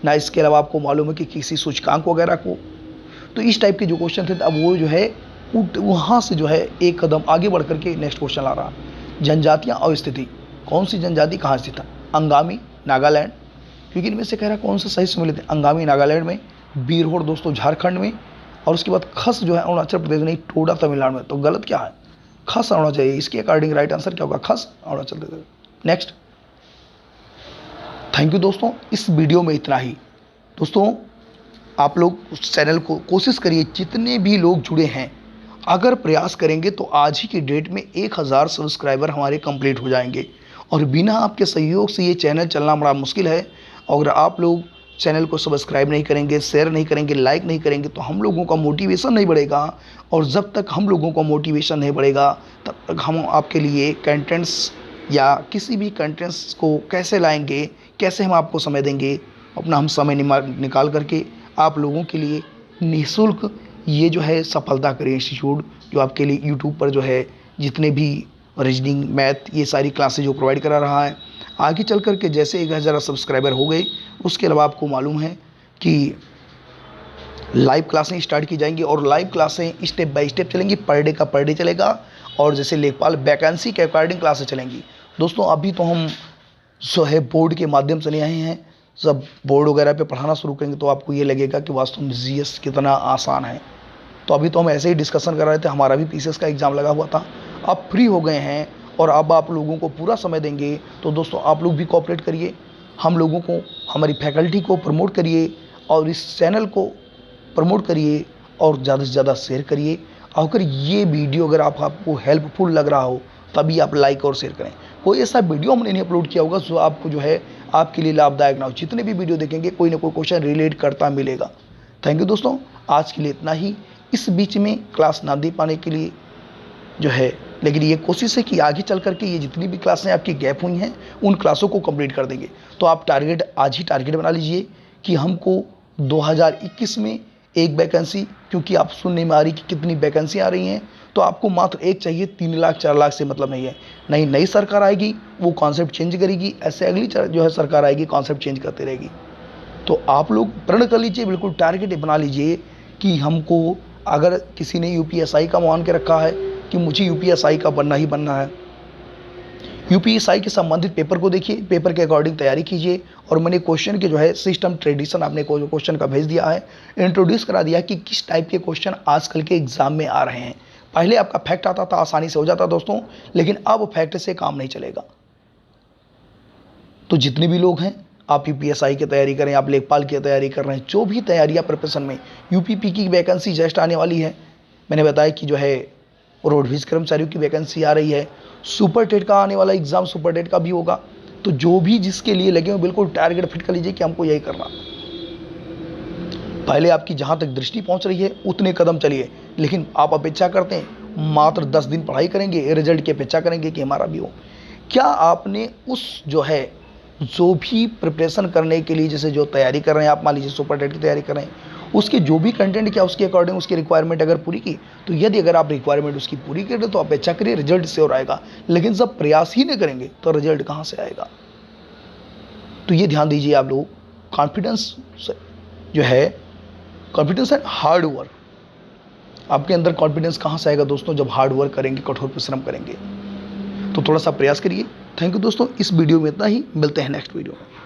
ना इसके अलावा आपको मालूम है कि किसी सूचकांक वगैरह को। तो इस टाइप के जो क्वेश्चन थे अब वो जो है वहाँ से जो है एक कदम आगे बढ़ करके नेक्स्ट क्वेश्चन आ रहा। जनजातियाँ और स्थिति, कौन सी जनजाति कहाँ स्थित है? अंगामी नागालैंड, क्योंकि इनमें से कह रहा है कौन सा सही सम्मिलित है? अंगामी नागालैंड में, बीरहोर दोस्तों झारखंड में, और उसके बाद खस जो है अरुणाचल प्रदेश में, टोडा तमिलनाडु में। तो गलत क्या है? खस होना चाहिए। इसके अकॉर्डिंग राइट आंसर क्या होगा? खस Arunachal Pradesh. Next, thank you दोस्तों, इस वीडियो में इतना ही। दोस्तों आप लोग उस चैनल को कोशिश करिए, जितने भी लोग जुड़े हैं अगर प्रयास करेंगे तो आज ही की डेट में 1000 सब्सक्राइबर हमारे कंप्लीट हो जाएंगे, और बिना आपके सहयोग से ये चैनल चलना बड़ा मुश्किल है। और अगर आप लोग चैनल को सब्सक्राइब नहीं करेंगे, शेयर नहीं करेंगे, लाइक नहीं करेंगे तो हम लोगों का मोटिवेशन नहीं बढ़ेगा, और जब तक हम लोगों का मोटिवेशन नहीं बढ़ेगा तब तक हम आपके लिए कंटेंट्स या किसी भी कंटेंट्स को कैसे लाएंगे, कैसे हम आपको समय देंगे। अपना हम समय निकाल करके आप लोगों के लिए निःशुल्क ये जो है सफलता करें इंस्टीट्यूट, जो आपके लिए यूट्यूब पर जो है जितने भी रीजनिंग, मैथ, ये सारी क्लासेज जो प्रोवाइड करा रहा है। आगे चल कर के जैसे 1000 सब्सक्राइबर हो गए, उसके अलावा आपको मालूम है कि लाइव क्लासें स्टार्ट की जाएंगी, और लाइव क्लासें स्टेप बाय स्टेप चलेंगी, पर डे का पर डे चलेगा, और जैसे लेखपाल वैकेंसी के अकॉर्डिंग क्लासें चलेंगी। दोस्तों अभी तो हम जो है बोर्ड के माध्यम से नहीं आए हैं, जब बोर्ड वगैरह पे पढ़ाना शुरू करेंगे तो आपको ये लगेगा कि वास्तव में जीएस कितना आसान है। तो अभी तो हम ऐसे ही डिस्कशन कर रहे थे, हमारा भी पीसीएस का एग्ज़ाम लगा हुआ था। अब फ्री हो गए हैं और अब आप लोगों को पूरा समय देंगे, तो दोस्तों आप लोग भी कोऑपरेट करिए, हम लोगों को, हमारी फैकल्टी को प्रमोट करिए, और इस चैनल को प्रमोट करिए, और ज़्यादा से ज़्यादा शेयर करिए। अगर ये वीडियो अगर आपको हेल्पफुल लग रहा हो तभी आप लाइक और शेयर करें। कोई ऐसा वीडियो हमने नहीं अपलोड किया होगा जो आपको जो है आपके लिए लाभदायक ना हो। जितने भी वीडियो देखेंगे कोई ना कोई क्वेश्चन रिलेट करता मिलेगा। थैंक यू दोस्तों, आज के लिए इतना ही। इस बीच में क्लास ना दे पाने के लिए जो है, लेकिन ये कोशिश है कि आगे चल करके ये जितनी भी क्लासें आपकी गैप हुई हैं उन क्लासों को कंप्लीट कर देंगे। तो आप आज ही टारगेट बना लीजिए कि हमको 2021 में एक वैकेंसी, क्योंकि आप सुनने में आ रही कि कितनी वैकेंसी आ रही हैं, तो आपको मात्र एक चाहिए। 3 लाख 4 लाख से मतलब नहीं है। नई सरकार आएगी वो कॉन्सेप्ट चेंज करेगी, ऐसे अगली जो है सरकार आएगी कॉन्सेप्ट चेंज करती रहेगी। तो आप लोग प्रण कर लीजिए, बिल्कुल टारगेट बना लीजिए कि हमको, अगर किसी ने यूपीएसआई का मान के रखा है कि मुझे यूपीएसआई का बनना ही बनना है, यूपीएसआई के संबंधित पेपर को देखिए, पेपर के अकॉर्डिंग तैयारी कीजिए। और मैंने क्वेश्चन के जो है सिस्टम ट्रेडिशन आपने क्वेश्चन का भेज दिया है, इंट्रोड्यूस करा दिया कि किस टाइप के क्वेश्चन आजकल के एग्जाम में आ रहे हैं। पहले आपका फैक्ट आता था, आसानी से हो जाता दोस्तों, लेकिन अब फैक्ट से काम नहीं चलेगा। तो जितने भी लोग हैं, आप यूपीएसआई की तैयारी करें, आप लेखपाल की तैयारी कर रहे हैं, जो भी तैयारियां प्रिपरेशन में, यूपीपी की वैकेंसी जस्ट आने वाली है। मैंने बताया कि जो है रोडवेज कर्मचारियों की वैकेंसी आ रही है, सुपर टेट का आने वाला एग्जाम सुपर टेट का भी होगा। तो जो भी जिसके लिए लगे हो बिल्कुल टारगेट फिट कर लीजिए कि हमको यही करना। पहले आपकी जहां तक दृष्टि पहुंच रही है उतने कदम चलिए, लेकिन आप अपेक्षा करते हैं मात्र 10 दिन पढ़ाई करेंगे, रिजल्ट की अपेक्षा करेंगे कि हमारा भी हो। क्या आपने उस जो है जो भी प्रिपरेशन करने के लिए, जैसे जो तैयारी कर रहे हैं आप, मान लीजिए सुपर टेट की तैयारी कर रहे हैं, उसके जो भी कंटेंट क्या उसके अकॉर्डिंग उसकी रिक्वायरमेंट अगर पूरी की, तो यदि अगर आप रिक्वायरमेंट उसकी पूरी करें तो अपेक्षा करिए रिजल्ट श्योर आएगा। लेकिन जब प्रयास ही नहीं करेंगे तो रिजल्ट कहाँ से आएगा? तो ये ध्यान दीजिए आप लोग। कॉन्फिडेंस जो है, कॉन्फिडेंस एंड हार्ड वर्क, आपके अंदर कॉन्फिडेंस कहाँ से आएगा दोस्तों? जब हार्ड वर्क करेंगे, कठोर परिश्रम करेंगे। तो थोड़ा सा प्रयास करिए। थैंक यू दोस्तों, इस वीडियो में इतना ही, मिलते हैं नेक्स्ट वीडियो में।